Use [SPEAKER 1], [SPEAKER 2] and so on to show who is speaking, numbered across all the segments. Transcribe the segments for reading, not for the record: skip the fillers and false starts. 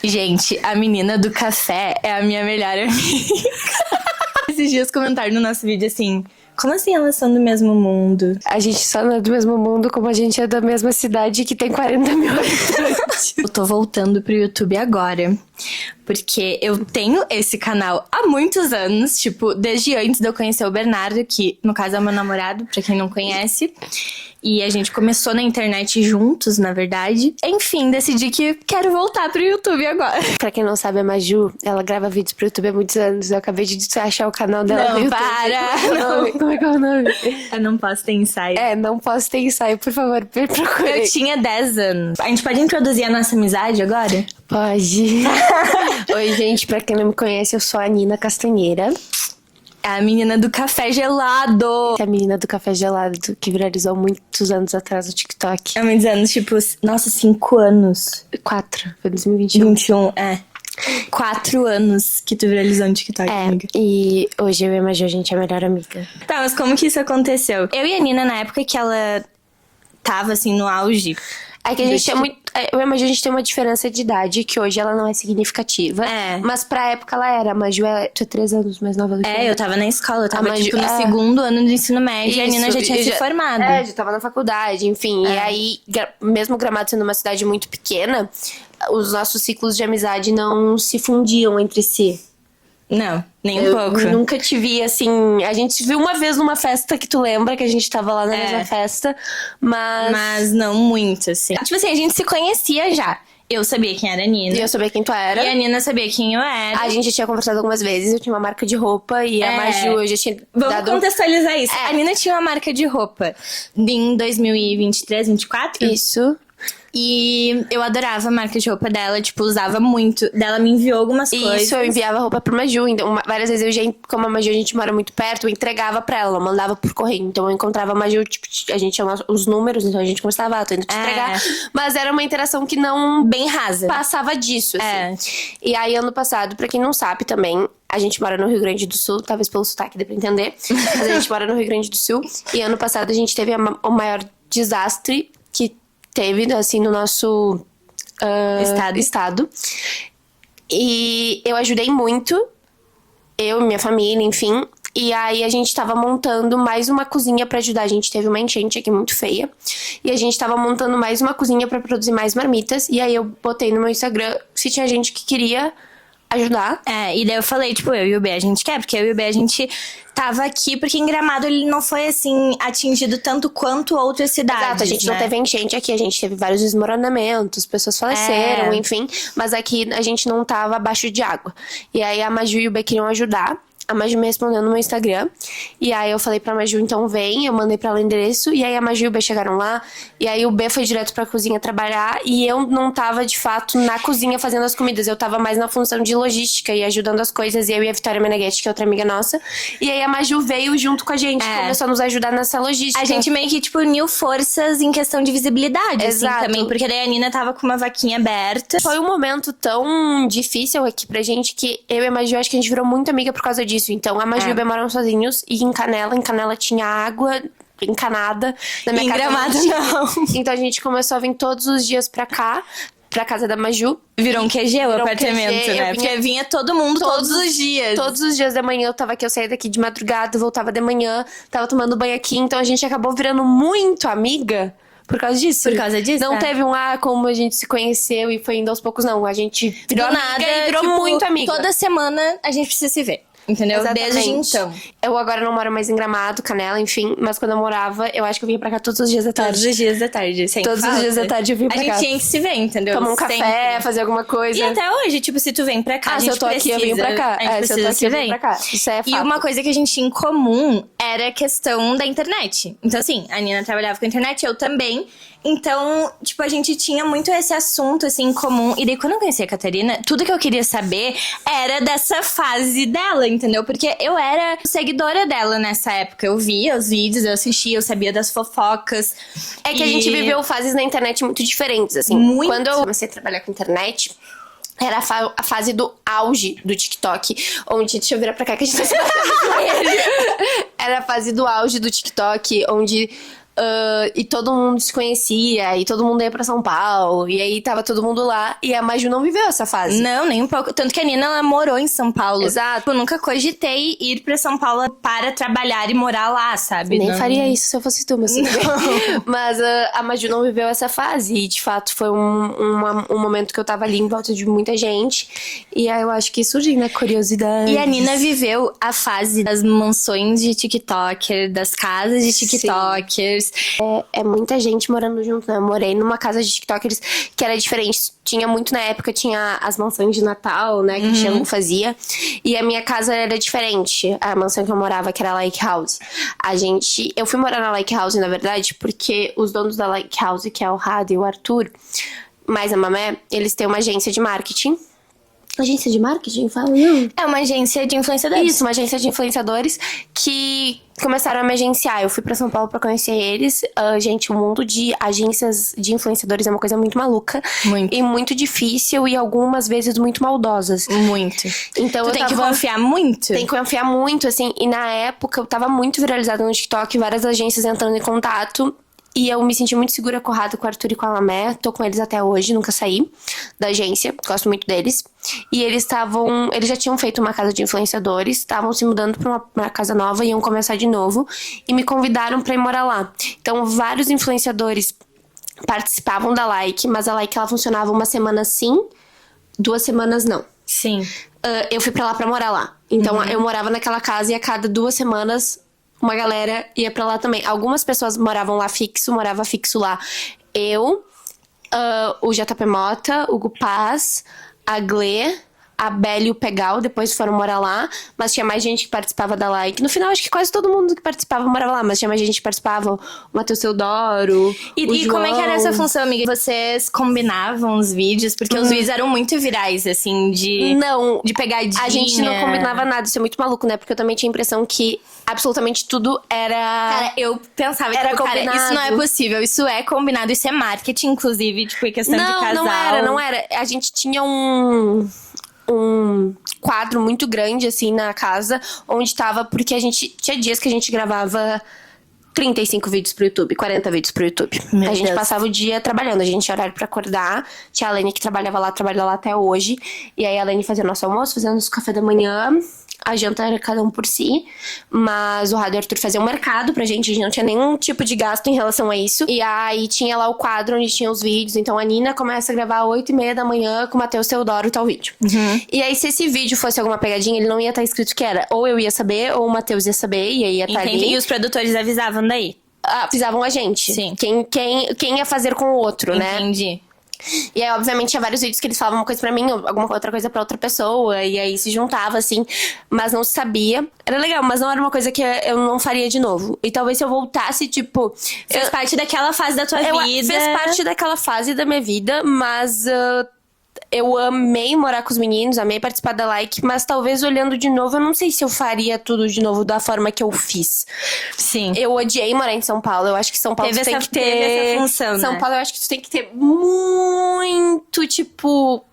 [SPEAKER 1] Gente, a menina do café é a minha melhor amiga. Esses dias comentaram no nosso vídeo assim... Como assim elas são do mesmo mundo?
[SPEAKER 2] A gente só não é do mesmo mundo, como a gente é da mesma cidade que tem 40 mil habitantes.
[SPEAKER 1] Eu tô voltando pro YouTube agora. Porque eu tenho esse canal há muitos anos. Tipo, desde antes de eu conhecer o Bernardo, que no caso é meu namorado, pra quem não conhece. E a gente começou na internet juntos, na verdade. Enfim, decidi que quero voltar pro YouTube agora.
[SPEAKER 2] Pra quem não sabe, a Maju, ela grava vídeos pro YouTube há muitos anos. Eu acabei de achar o canal dela
[SPEAKER 1] Não,
[SPEAKER 2] no YouTube.
[SPEAKER 1] para!
[SPEAKER 2] Como é que é o nome?
[SPEAKER 1] Eu não posso ter ensaio.
[SPEAKER 2] Não posso ter ensaio, por favor, procure.
[SPEAKER 1] Eu tinha 10 anos. A gente pode introduzir a nossa amizade agora?
[SPEAKER 2] Pode. Oi, gente, pra quem não me conhece, eu sou a Nina Castanheira.
[SPEAKER 1] É a menina do café gelado.
[SPEAKER 2] É a menina do café gelado que viralizou muitos anos atrás no TikTok.
[SPEAKER 1] Há muitos anos, tipo, nossa, 5 anos.
[SPEAKER 2] 4, foi 2021.
[SPEAKER 1] 21, 4 anos que tu viralizou no TikTok, amiga.
[SPEAKER 2] E hoje eu e a Maju, a gente é a melhor amiga.
[SPEAKER 1] Tá, mas como que isso aconteceu? Eu e a Nina, na época que ela tava, assim, no auge...
[SPEAKER 2] É que a gente é muito... Eu e a Maju, a gente tem uma diferença de idade, que hoje ela não é significativa. Mas pra época ela era. A Maju tu é 3 anos mais nova do que eu.
[SPEAKER 1] Eu tava na escola, eu tava,
[SPEAKER 2] Maju,
[SPEAKER 1] tipo, no segundo ano do ensino médio. E a Nina já tinha se formado.
[SPEAKER 2] Já tava na faculdade, enfim. E aí, mesmo Gramado sendo uma cidade muito pequena, os nossos ciclos de amizade não se fundiam entre si.
[SPEAKER 1] Não, nem um pouco.
[SPEAKER 2] Eu nunca te vi, assim... A gente se viu uma vez numa festa que tu lembra, que a gente tava lá na mesma festa,
[SPEAKER 1] mas não muito, assim. Tipo assim, a gente se conhecia já. Eu sabia quem era a Nina.
[SPEAKER 2] E eu sabia quem tu era.
[SPEAKER 1] E a Nina sabia quem eu era.
[SPEAKER 2] A gente já tinha conversado algumas vezes, eu tinha uma marca de roupa e a Maju eu já tinha
[SPEAKER 1] Vamos contextualizar isso. A Nina tinha uma marca de roupa em 2023, 2024?
[SPEAKER 2] Isso.
[SPEAKER 1] E eu adorava a marca de roupa dela, tipo, usava muito. Dela me enviou algumas coisas.
[SPEAKER 2] Isso, eu enviava roupa pro Maju. Então, várias vezes eu já, como a Maju a gente mora muito perto, eu entregava pra ela, eu mandava por correio. Então eu encontrava a Maju, tipo, a gente tinha os números, então a gente conversava, tô indo te entregar. Mas era uma interação que não...
[SPEAKER 1] Bem rasa.
[SPEAKER 2] Passava disso, assim. E aí, ano passado, pra quem não sabe também, a gente mora no Rio Grande do Sul, talvez pelo sotaque dê pra entender. Mas a gente mora no Rio Grande do Sul. E ano passado a gente teve o maior desastre que teve, assim, no nosso estado. E eu ajudei muito, eu e minha família, enfim. E aí a gente tava montando mais uma cozinha pra ajudar. A gente teve uma enchente aqui muito feia. E a gente tava montando mais uma cozinha pra produzir mais marmitas. E aí eu botei no meu Instagram se tinha gente que queria ajudar.
[SPEAKER 1] E daí eu falei, tipo, eu e o B a gente quer, porque eu e o B a gente tava aqui, porque em Gramado ele não foi, assim, atingido tanto quanto outras cidades.
[SPEAKER 2] Exato, a gente não teve enchente aqui, a gente teve vários desmoronamentos, pessoas faleceram, enfim. Mas aqui a gente não tava abaixo de água. E aí a Maju e o B queriam ajudar. A Maju me respondeu no meu Instagram. E aí eu falei pra Maju, então vem. Eu mandei pra ela o endereço. E aí a Maju e o B chegaram lá. E aí o B foi direto pra cozinha trabalhar. E eu não tava, de fato, na cozinha fazendo as comidas. Eu tava mais na função de logística e ajudando as coisas. E eu e a Vitória Meneghetti, que é outra amiga nossa. E aí a Maju veio junto com a gente. Começou a nos ajudar nessa logística.
[SPEAKER 1] A gente meio que, tipo, uniu forças em questão de visibilidade,
[SPEAKER 2] Exato.
[SPEAKER 1] assim, também. Porque daí a Nina tava com uma vaquinha aberta.
[SPEAKER 2] Foi um momento tão difícil aqui pra gente que eu e a Maju, acho que a gente virou muito amiga por causa disso. Então, a Maju e o B moram sozinhos. E em Canela tinha água encanada. Na minha casa
[SPEAKER 1] Gramado não.
[SPEAKER 2] Então, a gente começou a vir todos os dias pra cá, pra casa da Maju.
[SPEAKER 1] Virou um QG o apartamento,
[SPEAKER 2] QG,
[SPEAKER 1] né? Porque vinha todo mundo todos os dias.
[SPEAKER 2] Todos os dias da manhã eu tava aqui, eu saía daqui de madrugada, voltava de manhã, tava tomando banho aqui. Então, a gente acabou virando muito amiga. Por causa disso?
[SPEAKER 1] Por causa disso,
[SPEAKER 2] Não teve como a gente se conheceu e foi indo aos poucos, não. A gente virou
[SPEAKER 1] Do
[SPEAKER 2] amiga
[SPEAKER 1] nada,
[SPEAKER 2] e virou
[SPEAKER 1] tipo,
[SPEAKER 2] muito amiga.
[SPEAKER 1] Toda semana a gente precisa se ver. Entendeu?
[SPEAKER 2] Exatamente.
[SPEAKER 1] Desde então.
[SPEAKER 2] Eu agora não moro mais em Gramado, Canela, enfim. Mas quando eu morava, eu acho que eu vinha pra cá todos os dias da tarde.
[SPEAKER 1] Todos os dias da tarde, sem
[SPEAKER 2] Todos
[SPEAKER 1] falta.
[SPEAKER 2] os dias da tarde eu vinha pra cá.
[SPEAKER 1] A gente tinha que se ver, entendeu?
[SPEAKER 2] Tomar um café, fazer alguma coisa.
[SPEAKER 1] E até hoje, tipo, se tu vem pra cá, a gente
[SPEAKER 2] se eu tô aqui, eu vim pra cá.
[SPEAKER 1] A gente
[SPEAKER 2] Se eu tô
[SPEAKER 1] precisa
[SPEAKER 2] aqui,
[SPEAKER 1] se
[SPEAKER 2] eu vim
[SPEAKER 1] ver.
[SPEAKER 2] pra cá. Isso é fato.
[SPEAKER 1] E uma coisa que a gente tinha em comum era a questão da internet. Então, assim, a Nina trabalhava com a internet, eu também. Então, tipo, a gente tinha muito esse assunto, assim, em comum. E daí, quando eu conheci a Catarina, tudo que eu queria saber era dessa fase dela, entendeu? Porque eu era seguidora dela nessa época. Eu via os vídeos, eu assistia, eu sabia das fofocas.
[SPEAKER 2] É que a gente viveu fases na internet muito diferentes, assim.
[SPEAKER 1] Muito.
[SPEAKER 2] Quando eu comecei a trabalhar com internet... Era a fase do auge do TikTok. Onde... Deixa eu virar pra cá que a gente tá se batendo com ele. Era a fase do auge do TikTok, onde... e todo mundo se conhecia, e todo mundo ia pra São Paulo, e aí tava todo mundo lá, e a Maju não viveu essa fase.
[SPEAKER 1] Não, nem um pouco. Tanto que a Nina, ela morou em São Paulo.
[SPEAKER 2] Exato.
[SPEAKER 1] Eu nunca cogitei ir pra São Paulo para trabalhar e morar lá, sabe?
[SPEAKER 2] Nem
[SPEAKER 1] Não.
[SPEAKER 2] faria isso se eu fosse tu, mas mas a Maju não viveu essa fase, e de fato foi um momento que eu tava ali em volta de muita gente, e aí eu acho que surgiu, né, curiosidade.
[SPEAKER 1] E a Nina viveu a fase das mansões de TikToker, das casas de TikTokers.
[SPEAKER 2] É muita gente morando junto, né? Eu morei numa casa de TikTokers que era diferente. Tinha muito na época, tinha as mansões de Natal, né? Que o Xiango fazia. E a minha casa era diferente. A mansão que eu morava, que era a Like House. Eu fui morar na Like House, na verdade, porque os donos da Like House, que é o Rado e o Arthur, mais a Mamé, eles têm uma agência de marketing. Agência de marketing? Fala, não.
[SPEAKER 1] É uma agência de influenciadores.
[SPEAKER 2] Isso, uma agência de influenciadores que começaram a me agenciar. Eu fui pra São Paulo pra conhecer eles. Gente, o mundo de agências de influenciadores é uma coisa muito maluca.
[SPEAKER 1] Muito.
[SPEAKER 2] E muito difícil e algumas vezes muito maldosas.
[SPEAKER 1] Muito.
[SPEAKER 2] Então
[SPEAKER 1] Tu tem que confiar muito.
[SPEAKER 2] Tem que confiar muito, assim. E na época eu tava muito viralizada no TikTok, várias agências entrando em contato. E eu me senti muito segura com o Rado, com o Arthur e com a Lamé. Tô com eles até hoje, nunca saí da agência. Gosto muito deles. E eles já tinham feito uma casa de influenciadores, estavam se mudando pra uma casa nova, iam começar de novo. E me convidaram pra ir morar lá. Então, vários influenciadores participavam da Like, mas a Like, ela funcionava uma semana sim, 2 semanas não.
[SPEAKER 1] Sim.
[SPEAKER 2] Eu fui pra lá pra morar lá. Então, eu morava naquela casa e a cada 2 semanas uma galera ia pra lá também. Algumas pessoas moravam lá morava fixo lá. Eu, o JP Mota, o Gu Paz, a Glê, a Belle e o Pegal depois foram morar lá, mas tinha mais gente que participava da Like. No final, acho que quase todo mundo que participava morava lá, mas tinha mais gente que participava, o Matheus Teodoro,
[SPEAKER 1] E como é que era essa função, amiga? Vocês combinavam os vídeos? Porque os vídeos eram muito virais, assim,
[SPEAKER 2] Não,
[SPEAKER 1] de pegadinha.
[SPEAKER 2] a gente não combinava nada, isso é muito maluco, né? Porque eu também tinha a impressão que absolutamente tudo era...
[SPEAKER 1] Cara, eu pensava,
[SPEAKER 2] Era
[SPEAKER 1] tipo, cara,
[SPEAKER 2] combinado.
[SPEAKER 1] isso não é possível, isso é combinado, isso é marketing, inclusive, tipo, em questão de casal.
[SPEAKER 2] Não era. A gente tinha um quadro muito grande, assim, na casa, onde tava... Porque a gente... Tinha dias que a gente gravava 35 vídeos pro YouTube, 40 vídeos pro YouTube.
[SPEAKER 1] Meu
[SPEAKER 2] a gente
[SPEAKER 1] Deus.
[SPEAKER 2] passava o dia trabalhando, a gente tinha horário pra acordar. Tinha a Lene que trabalha lá até hoje. E aí a Lene fazia nosso almoço, fazia nosso café da manhã... A janta era cada um por si, mas o Rado e o Arthur faziam um mercado pra gente, a gente não tinha nenhum tipo de gasto em relação a isso. E aí tinha lá o quadro onde tinha os vídeos, então a Nina começa a gravar às 8h30 da manhã com o Matheus Teodoro tal vídeo. E aí se esse vídeo fosse alguma pegadinha, ele não ia estar escrito que era. Ou eu ia saber, ou o Matheus ia saber, e aí ia estar ali.
[SPEAKER 1] E os produtores avisavam daí.
[SPEAKER 2] Avisavam a gente.
[SPEAKER 1] Sim.
[SPEAKER 2] Quem ia fazer com o outro, né?
[SPEAKER 1] Entendi.
[SPEAKER 2] E aí, obviamente, tinha vários vídeos que eles falavam uma coisa pra mim, ou alguma outra coisa pra outra pessoa. E aí se juntava, assim. Mas não se sabia. Era legal, mas não era uma coisa que eu não faria de novo. E talvez se eu voltasse, tipo...
[SPEAKER 1] Fez parte daquela fase da tua vida.
[SPEAKER 2] Fez parte daquela fase da minha vida, mas... eu amei morar com os meninos, amei participar da Like, mas talvez olhando de novo, eu não sei se eu faria tudo de novo da forma que eu fiz.
[SPEAKER 1] Sim.
[SPEAKER 2] Eu odiei morar em São Paulo. Eu acho que São Paulo
[SPEAKER 1] Teve
[SPEAKER 2] tu tem
[SPEAKER 1] essa-
[SPEAKER 2] que ter.
[SPEAKER 1] teve essa função,
[SPEAKER 2] São
[SPEAKER 1] né?
[SPEAKER 2] Paulo, eu acho que tu tem que ter muito, tipo,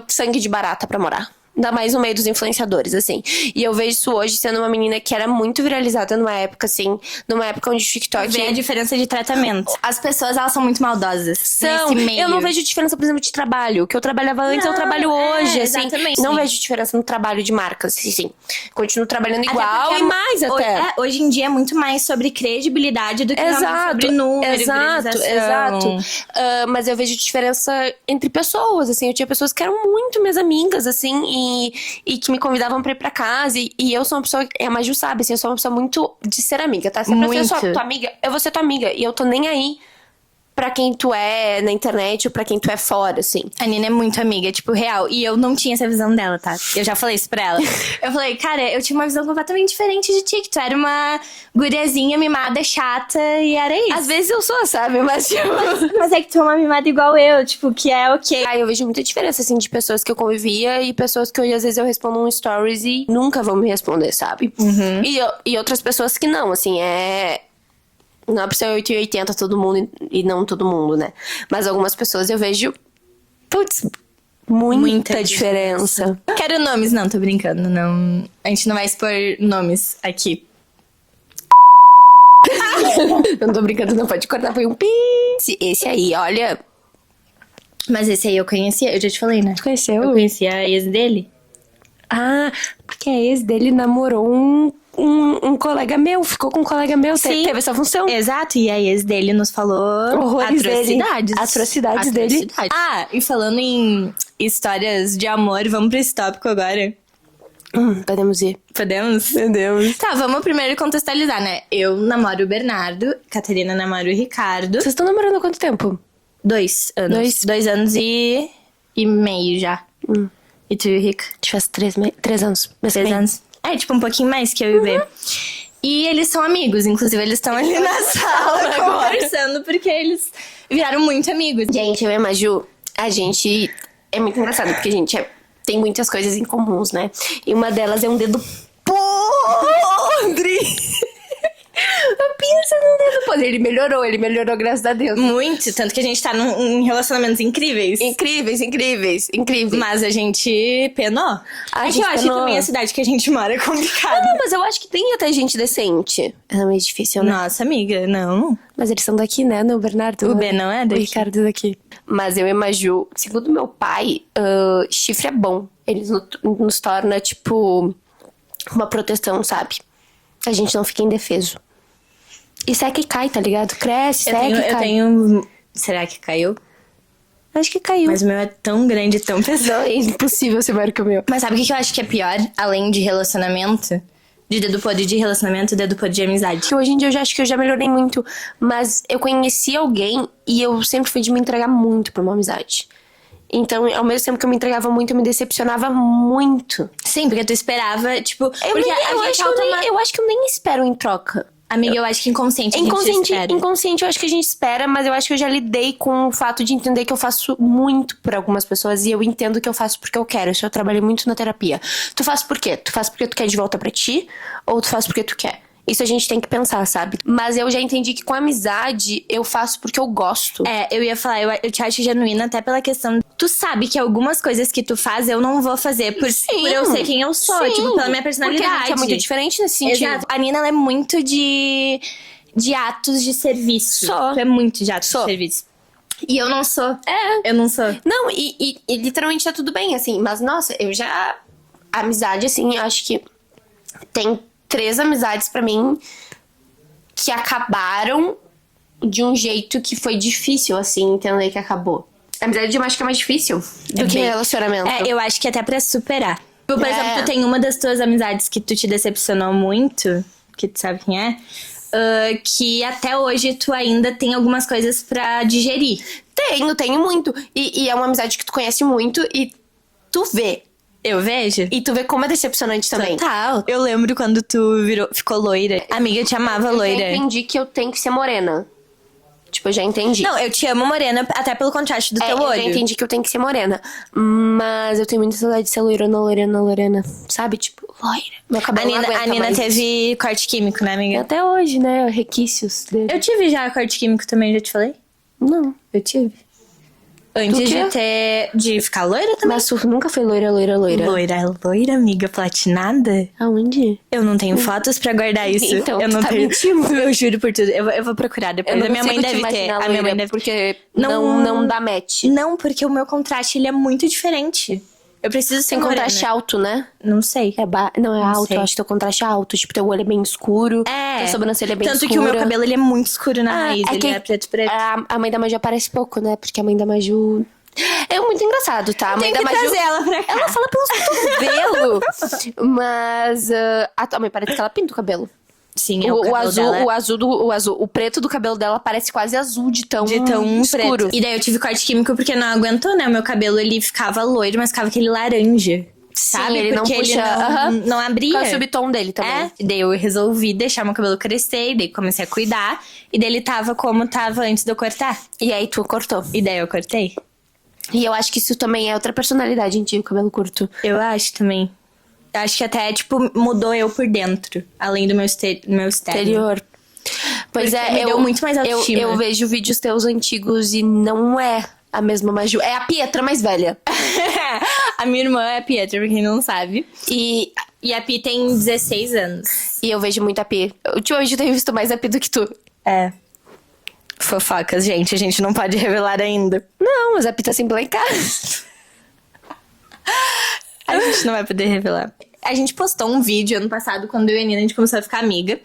[SPEAKER 2] sangue de barata pra morar. Ainda mais no meio dos influenciadores, assim. E eu vejo isso hoje sendo uma menina que era muito viralizada numa época, assim. Numa época onde o TikTok...
[SPEAKER 1] Vê a diferença de tratamento. As pessoas, elas são muito maldosas.
[SPEAKER 2] São.
[SPEAKER 1] Nesse meio.
[SPEAKER 2] Eu não vejo diferença, por exemplo, de trabalho. O que eu trabalhava antes, eu
[SPEAKER 1] Não,
[SPEAKER 2] trabalho hoje, assim.
[SPEAKER 1] exatamente.
[SPEAKER 2] Não
[SPEAKER 1] Sim.
[SPEAKER 2] vejo diferença no trabalho de marcas, assim. Continuo trabalhando
[SPEAKER 1] Até
[SPEAKER 2] igual
[SPEAKER 1] porque
[SPEAKER 2] e mais até.
[SPEAKER 1] Hoje em dia é muito mais sobre credibilidade do que realmente sobre número,
[SPEAKER 2] exato.
[SPEAKER 1] viralização.
[SPEAKER 2] Mas eu vejo diferença entre pessoas, assim. Eu tinha pessoas que eram muito minhas amigas, assim, e que me convidavam pra ir pra casa. E eu sou uma pessoa, a Maju sabe, assim, eu sou uma pessoa muito de ser amiga, tá? Se a pessoa é só
[SPEAKER 1] Muito.
[SPEAKER 2] tua amiga, eu vou ser tua amiga. E eu tô nem aí pra quem tu é na internet ou pra quem tu é fora, assim.
[SPEAKER 1] A Nina é muito amiga, tipo, real. E eu não tinha essa visão dela, tá? Eu já falei isso pra ela. Eu falei, cara, eu tinha uma visão completamente diferente de ti. Que tu era uma guriazinha mimada, chata, e era isso.
[SPEAKER 2] Às vezes eu sou, sabe? Mas, tipo...
[SPEAKER 1] Mas é que tu é uma mimada igual eu, tipo, que é ok.
[SPEAKER 2] Aí eu vejo muita diferença, assim, de pessoas que eu convivia e pessoas que hoje, às vezes, eu respondo um stories e nunca vão me responder, sabe? E outras pessoas que não, assim, Não é pra ser 880 todo mundo e não todo mundo, né? Mas algumas pessoas eu vejo, putz, muita diferença.
[SPEAKER 1] Quero nomes, não, tô brincando. Não, a gente não vai expor nomes aqui.
[SPEAKER 2] Não tô brincando, não pode cortar, foi um pi. Esse aí, olha.
[SPEAKER 1] Mas esse aí eu conhecia, eu já te falei, né?
[SPEAKER 2] Tu conheceu?
[SPEAKER 1] Eu conhecia a ex dele.
[SPEAKER 2] Ah, porque a ex dele namorou um colega meu, ficou com um colega meu,
[SPEAKER 1] Sim.
[SPEAKER 2] teve essa função.
[SPEAKER 1] Exato, e a ex dele nos falou
[SPEAKER 2] Horrores dele.
[SPEAKER 1] atrocidades.
[SPEAKER 2] Atrocidades dele.
[SPEAKER 1] Ah, e falando em histórias de amor, vamos pra esse tópico agora?
[SPEAKER 2] Podemos ir.
[SPEAKER 1] Podemos?
[SPEAKER 2] Podemos.
[SPEAKER 1] Tá, vamos primeiro contextualizar, né? Eu namoro o Bernardo, Catarina namora o Ricardo.
[SPEAKER 2] Vocês estão namorando há quanto tempo?
[SPEAKER 1] 2 anos. 2 anos e meio já. E tu e o Rick?
[SPEAKER 2] Acho que faz 3 anos.
[SPEAKER 1] 3 anos. É, tipo, um pouquinho mais que eu e o B. E eles são amigos, inclusive eles estão ali na sala conversando, porque eles viraram muito amigos.
[SPEAKER 2] Gente, eu e a Maju, a gente... É muito engraçado, porque a gente tem muitas coisas em comuns, né? E uma delas é um dedo podre. Pensa num dedo podre. Ele melhorou, graças a Deus.
[SPEAKER 1] Muito, tanto que a gente tá em relacionamentos incríveis.
[SPEAKER 2] Incríveis.
[SPEAKER 1] Mas a gente penou.
[SPEAKER 2] A
[SPEAKER 1] É
[SPEAKER 2] gente
[SPEAKER 1] que eu acho que
[SPEAKER 2] penou.
[SPEAKER 1] também a cidade que a gente mora é complicada.
[SPEAKER 2] Não, mas eu acho que tem até gente decente. É meio difícil, né?
[SPEAKER 1] Nossa, amiga, não.
[SPEAKER 2] Mas eles são daqui, né? Não, o Bernardo.
[SPEAKER 1] O B não é
[SPEAKER 2] O
[SPEAKER 1] daqui.
[SPEAKER 2] Ricardo é daqui. Mas eu e a Maju, segundo meu pai, chifre é bom. Eles nos torna, tipo, uma proteção, sabe? A gente não fica indefeso. E seca e cai, tá ligado? Cresce, seca e cai.
[SPEAKER 1] Eu tenho... Será que caiu?
[SPEAKER 2] Acho que caiu.
[SPEAKER 1] Mas o meu é tão grande, tão pesado.
[SPEAKER 2] Não, é impossível ser maior que o meu.
[SPEAKER 1] Mas sabe o que eu acho que é pior? Além de relacionamento? De dedo podre de relacionamento, dedo podre de amizade.
[SPEAKER 2] Que hoje em dia eu já acho que eu já melhorei muito. Mas eu conheci alguém e eu sempre fui de me entregar muito pra uma amizade. Então, ao mesmo tempo que eu me entregava muito, eu me decepcionava muito.
[SPEAKER 1] Sim, porque tu esperava, tipo...
[SPEAKER 2] Eu acho que eu nem espero em troca.
[SPEAKER 1] Amiga, eu acho que inconsciente a gente espera.
[SPEAKER 2] Inconsciente eu acho que a gente espera, mas eu acho que eu já lidei com o fato de entender que eu faço muito por algumas pessoas e eu entendo que eu faço porque eu quero. Isso eu trabalhei muito na terapia. Tu faz por quê? Tu faz porque tu quer de volta pra ti ou tu faz porque tu quer? Isso a gente tem que pensar, sabe? Mas eu já entendi que com amizade eu faço porque eu gosto.
[SPEAKER 1] É, eu ia falar, eu te acho genuína até pela questão... Tu sabe que algumas coisas que tu faz eu não vou fazer por eu ser quem eu sou.
[SPEAKER 2] Sim,
[SPEAKER 1] tipo, pela minha personalidade.
[SPEAKER 2] Porque a gente é muito diferente nesse sentido.
[SPEAKER 1] Exato. A Nina, ela é muito de atos de serviço.
[SPEAKER 2] Sou.
[SPEAKER 1] Tu é muito de atos
[SPEAKER 2] Sou.
[SPEAKER 1] de serviço. E eu não sou.
[SPEAKER 2] É.
[SPEAKER 1] Eu não sou.
[SPEAKER 2] Não, e literalmente tá tudo bem, assim. Mas, nossa, eu já... A amizade, assim, acho que tem 3 amizades pra mim que acabaram de um jeito que foi difícil, assim, entender que acabou. A amizade eu acho que é mais difícil do que relacionamento.
[SPEAKER 1] É, eu acho que até pra superar. Por
[SPEAKER 2] É.
[SPEAKER 1] exemplo, tu tem uma das tuas amizades que tu te decepcionou muito, que tu sabe quem é, que até hoje tu ainda tem algumas coisas pra digerir.
[SPEAKER 2] Tenho muito. E é uma amizade que tu conhece muito e tu vê.
[SPEAKER 1] Eu vejo.
[SPEAKER 2] E tu vê como é decepcionante também.
[SPEAKER 1] Total. Eu lembro quando tu ficou loira. Amiga, eu te amava
[SPEAKER 2] Eu
[SPEAKER 1] loira.
[SPEAKER 2] já entendi que eu tenho que ser morena. Tipo, eu já entendi.
[SPEAKER 1] Não, eu te amo morena, até pelo contraste do teu
[SPEAKER 2] eu
[SPEAKER 1] olho.
[SPEAKER 2] já entendi que eu tenho que ser morena. Mas eu tenho muita saudade de ser loirona. Sabe? Tipo, loira. Meu cabelo não aguenta
[SPEAKER 1] A Nina
[SPEAKER 2] mais.
[SPEAKER 1] teve corte químico, né, amiga?
[SPEAKER 2] Até hoje, né? Requisitos dele.
[SPEAKER 1] Eu tive já corte químico também, já te falei?
[SPEAKER 2] Não.
[SPEAKER 1] Eu tive. Antes
[SPEAKER 2] quê?
[SPEAKER 1] de ficar loira também.
[SPEAKER 2] Mas tu nunca foi loira.
[SPEAKER 1] Loira, amiga, platinada?
[SPEAKER 2] Aonde?
[SPEAKER 1] Eu não tenho fotos pra guardar isso.
[SPEAKER 2] Então,
[SPEAKER 1] eu
[SPEAKER 2] tu
[SPEAKER 1] não
[SPEAKER 2] tá
[SPEAKER 1] tenho.
[SPEAKER 2] mentindo.
[SPEAKER 1] Eu juro por tudo. Eu vou procurar depois. A minha mãe deve ter. A minha mãe deve
[SPEAKER 2] Porque
[SPEAKER 1] Não-
[SPEAKER 2] não dá match.
[SPEAKER 1] Não, porque o meu contraste ele é muito diferente. Eu preciso ser
[SPEAKER 2] Tem contraste
[SPEAKER 1] morena.
[SPEAKER 2] alto, né?
[SPEAKER 1] Não sei.
[SPEAKER 2] Não, é
[SPEAKER 1] Não
[SPEAKER 2] alto.
[SPEAKER 1] sei.
[SPEAKER 2] Eu acho que teu contraste é alto. Tipo, teu olho é bem escuro. Tua sobrancelha é bem
[SPEAKER 1] Tanto
[SPEAKER 2] escura.
[SPEAKER 1] que o meu cabelo ele é muito escuro na raiz.
[SPEAKER 2] é
[SPEAKER 1] Ele
[SPEAKER 2] que
[SPEAKER 1] é preto.
[SPEAKER 2] A mãe da Maju aparece pouco, né? Porque a mãe da Maju... É muito engraçado, tá? A mãe
[SPEAKER 1] Tem
[SPEAKER 2] da
[SPEAKER 1] que
[SPEAKER 2] Maju...
[SPEAKER 1] trazer ela pra cá.
[SPEAKER 2] Ela fala pelos cotovelos. Mas a tua mãe parece que ela pinta o cabelo.
[SPEAKER 1] Sim,
[SPEAKER 2] O preto do cabelo dela parece quase azul de tão
[SPEAKER 1] preto.
[SPEAKER 2] escuro.
[SPEAKER 1] E daí eu tive corte químico porque não aguentou, né? O meu cabelo ele ficava loiro, mas ficava aquele laranja. Sabe?
[SPEAKER 2] ele não
[SPEAKER 1] porque
[SPEAKER 2] puxa,
[SPEAKER 1] ele não abria.
[SPEAKER 2] Qual é o subtom dele também?
[SPEAKER 1] É, e daí eu resolvi deixar meu cabelo crescer, e daí comecei a cuidar. E daí ele tava como tava antes de eu cortar.
[SPEAKER 2] E aí tu cortou.
[SPEAKER 1] E daí eu cortei.
[SPEAKER 2] E eu acho que isso também é outra personalidade em ti, o cabelo curto.
[SPEAKER 1] Eu acho também. Eu acho que até, tipo, mudou eu por dentro. Além do meu externo.
[SPEAKER 2] Exterior. Pois
[SPEAKER 1] Porque me deu muito mais autoestima.
[SPEAKER 2] Eu vejo vídeos teus antigos e não é a mesma Maju. É a Pietra mais velha.
[SPEAKER 1] A minha irmã é a Pietra, pra quem não sabe.
[SPEAKER 2] E
[SPEAKER 1] E a Pi tem 16 anos.
[SPEAKER 2] eu vejo muito a Pi. Ultimamente eu tenho visto mais a Pi do que tu.
[SPEAKER 1] É. Fofocas, gente. A gente não pode revelar ainda.
[SPEAKER 2] Não, mas a Pi tá sempre lá em casa.
[SPEAKER 1] A gente não vai poder revelar. A gente postou um vídeo ano passado, quando eu e a Nina, a gente começou a ficar amiga.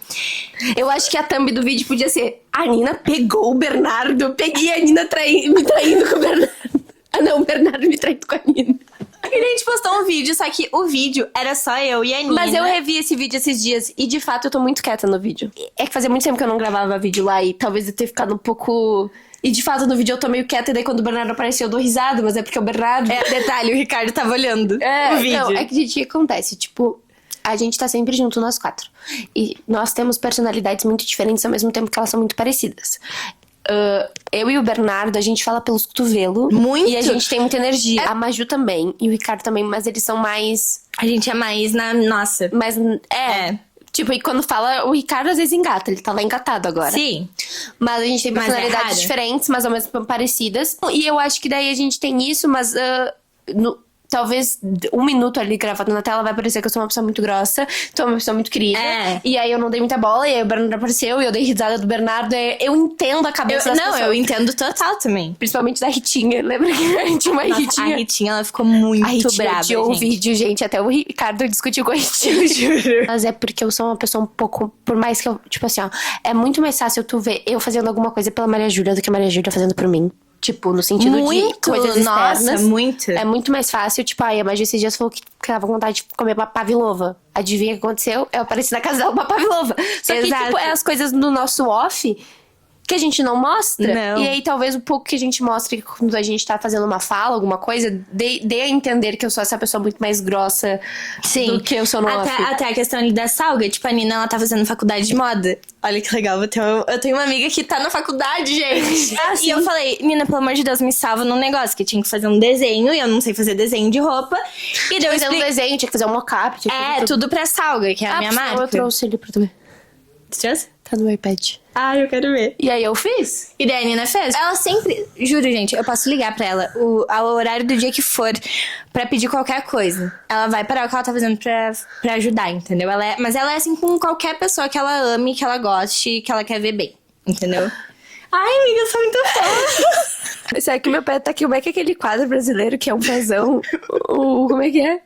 [SPEAKER 2] Eu acho que a thumb do vídeo podia ser: a Nina pegou o Bernardo, eu peguei a Nina me traindo com o Bernardo. Ah não, o Bernardo me traindo com a Nina.
[SPEAKER 1] E a gente postou um vídeo, só que o vídeo era só eu e a Nina.
[SPEAKER 2] Mas eu revi esse vídeo esses dias e de fato eu tô muito quieta no vídeo. É que fazia muito tempo que eu não gravava vídeo lá e talvez eu tenha ficado um pouco... E de fato no vídeo eu tô meio quieta e daí quando o Bernardo apareceu eu dou risada, mas é porque o Bernardo...
[SPEAKER 1] É, detalhe, o Ricardo tava olhando o vídeo.
[SPEAKER 2] Não, é que gente, o que acontece? Tipo, a gente tá sempre junto, nós quatro. E nós temos personalidades muito diferentes ao mesmo tempo que elas são muito parecidas. Eu e o Bernardo, a gente fala pelos cotovelos.
[SPEAKER 1] Muito.
[SPEAKER 2] E a gente tem muita energia. A Maju também. E o Ricardo também, mas eles são mais...
[SPEAKER 1] A gente é mais na nossa.
[SPEAKER 2] mais Tipo, e quando fala, o Ricardo às vezes engata. Ele tá lá engatado agora.
[SPEAKER 1] Sim.
[SPEAKER 2] Mas a gente tem
[SPEAKER 1] Mas é
[SPEAKER 2] personalidades
[SPEAKER 1] raro.
[SPEAKER 2] diferentes, mas ao mesmo tempo parecidas. E eu acho que daí a gente tem isso, mas... talvez 1 minuto ali gravado na tela vai parecer que eu sou uma pessoa muito grossa, sou uma pessoa muito querida.
[SPEAKER 1] É.
[SPEAKER 2] E aí eu não dei muita bola, e aí o Bernardo apareceu, e eu dei risada do Bernardo. Eu entendo a cabeça das pessoas.
[SPEAKER 1] Eu entendo total também.
[SPEAKER 2] Principalmente da Ritinha. Lembra que a gente tinha uma
[SPEAKER 1] Nossa,
[SPEAKER 2] Ritinha?
[SPEAKER 1] a Ritinha, ela ficou muito
[SPEAKER 2] A Ritinha
[SPEAKER 1] brava,
[SPEAKER 2] odiou o
[SPEAKER 1] gente.
[SPEAKER 2] vídeo, gente. Até o Ricardo discutiu com a Ritinha.
[SPEAKER 1] Juro.
[SPEAKER 2] Mas é porque eu sou uma pessoa um pouco... Por mais que eu... Tipo assim, ó. É muito mais fácil tu ver eu fazendo alguma coisa pela Maria Júlia do que a Maria Júlia fazendo por mim. Tipo, no sentido de
[SPEAKER 1] Muito,
[SPEAKER 2] coisas externas.
[SPEAKER 1] nossa, muito.
[SPEAKER 2] É muito mais fácil. Tipo, a Maju esses dias falou que tava com vontade de comer uma pavlova. Adivinha o que aconteceu? Eu apareci na casa dela uma pavlova. Só que,
[SPEAKER 1] Exato.
[SPEAKER 2] tipo, é as coisas do nosso off que a gente não mostra.
[SPEAKER 1] Não.
[SPEAKER 2] E aí, talvez o pouco que a gente mostre quando a gente tá fazendo uma fala, alguma coisa, dê a entender que eu sou essa pessoa muito mais grossa do que eu sou no off.
[SPEAKER 1] Até a questão ali da salga. Tipo, a Nina, ela tá fazendo faculdade de moda. Olha que legal, eu tenho uma amiga que tá na faculdade, gente. E eu falei, Nina, pelo amor de Deus, me salva num negócio. Que tinha que fazer um desenho, e eu não sei fazer desenho de roupa. E deu
[SPEAKER 2] fazer um desenho, tinha que fazer um mock-up.
[SPEAKER 1] tudo pra salga, que é a minha
[SPEAKER 2] por sinal,
[SPEAKER 1] marca.
[SPEAKER 2] eu trouxe ele pra tu ver.
[SPEAKER 1] Você trouxe?
[SPEAKER 2] Tá no iPad.
[SPEAKER 1] Ah, eu quero ver.
[SPEAKER 2] E aí eu fiz.
[SPEAKER 1] E daí a Nina fez. Ela sempre... Juro, gente, eu posso ligar pra ela ao horário do dia que for pra pedir qualquer coisa. Ela vai parar o que ela tá fazendo pra ajudar, entendeu? Mas ela é assim com qualquer pessoa que ela ame, que ela goste, que ela quer ver bem, entendeu? Ai, amiga, eu sou muito fã.
[SPEAKER 2] Será que meu pé tá aqui? Como é que é aquele quadro brasileiro que é um pezão? Como é que é?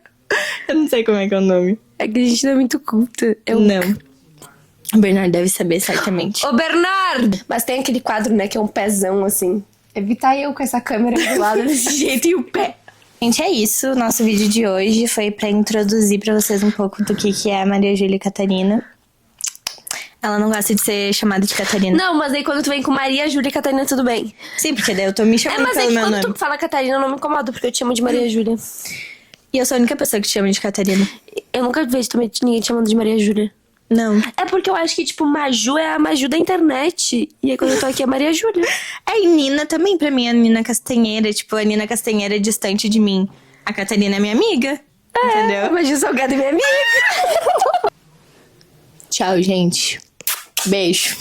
[SPEAKER 1] Eu não sei como é que é o nome.
[SPEAKER 2] É que a gente não é muito culta.
[SPEAKER 1] Não. O Bernardo deve saber, certamente.
[SPEAKER 2] Ô, Bernardo! Mas tem aquele quadro, né, que é um pezão, assim. Evitar eu com essa câmera do lado desse jeito e o pé.
[SPEAKER 1] Gente, é isso. O nosso vídeo de hoje foi pra introduzir pra vocês um pouco do que é a Maria Júlia Catarina. Ela não gosta de ser chamada de Catarina.
[SPEAKER 2] Não, mas aí quando tu vem com Maria, Júlia e Catarina, tudo bem.
[SPEAKER 1] Sim, porque daí eu tô me chamando
[SPEAKER 2] Mas aí
[SPEAKER 1] pelo meu
[SPEAKER 2] quando
[SPEAKER 1] nome.
[SPEAKER 2] tu fala Catarina, eu não me incomodo, porque eu te chamo de Maria Júlia.
[SPEAKER 1] E eu sou a única pessoa que te chama de Catarina.
[SPEAKER 2] Eu nunca vejo também ninguém te chamando de Maria Júlia.
[SPEAKER 1] Não.
[SPEAKER 2] É porque eu acho que, tipo, Maju é a Maju da internet. E aí quando eu tô aqui é Maria Júlia.
[SPEAKER 1] E Nina também, pra mim, é a Nina Castanheira. Tipo, a Nina Castanheira é distante de mim. A Catarina é minha amiga. Entendeu?
[SPEAKER 2] A Maju Salgado é minha amiga.
[SPEAKER 1] Tchau, gente. Beijo.